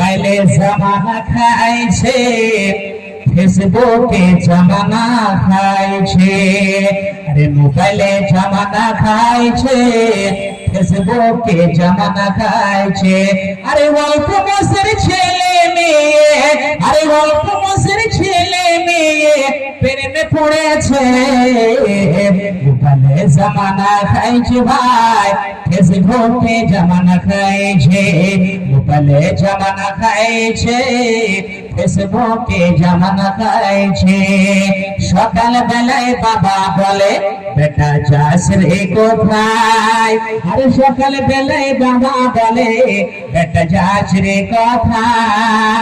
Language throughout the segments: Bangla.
মোবাইলে জামানা খাইছে, ফেসবুকে জামানা খাইছে। আরে মোবাইলে জামানা খাইছে, ফেসবুকে জামানা খাইছে। আরে অল্প বয়সের ছেলে মেয়ে, আরে অল্প বয়সের ছেলে মেয়ে প্রেমে পড়েছে। মোবাইলে জামানা খাইছে ভাই, ফেসবুকে জামানা খাইছে। মোবাইলে জামানা খাইছে, ফেসবুকে জামানা খাইছে। সকাল বেলায় বাবা বলে বেটা যাস রে কোথায়, আরে সকাল বেলায় বাবা বলে বেটা যাস রে কোথায়।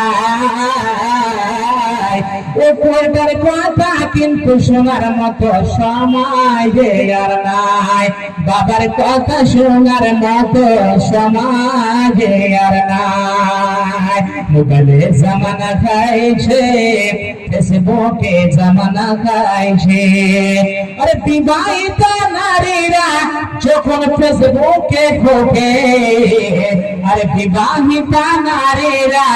ও কয়টার কথা কিন্তু শোনার মতো সময় যে আর নাই, বাবার কথা শোনার মতো সময় যে আর নাই। মোবাইলে জামানা খাইছে, ফেসবুকে জামানা খাইছে। আরে বিবাহিত নারীরা যখন ফেসবুকে ঢোকে, আরে বিবাহিত নারীরা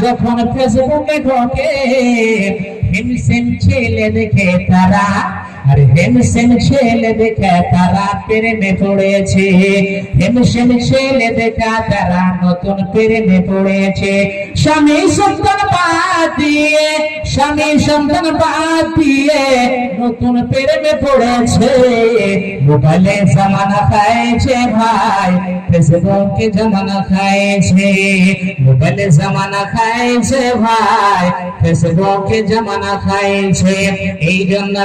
যখন ফেসবুকে ঢোকে, হিমসিম ছেলে দেখে তারা, আরে হিমসিম ছেলে দেখে তারা প্রেমে পড়েছে। হিমসিম ছেলে দেখা তারা নতুন প্রেমে পড়েছে। স্বামী সন্তান বাদ দিয়ে, স্বামী সন্তান বাদ দিয়ে নতুন প্রেমে পড়েছে। মোবাইলে জামানা খাইছে ভাই, ফেসবুকে জামানা খাইছে। মোবাইলে জামানা খাইছে ভাই, ফেসবুকে জামানা খাইছে। এই জন্য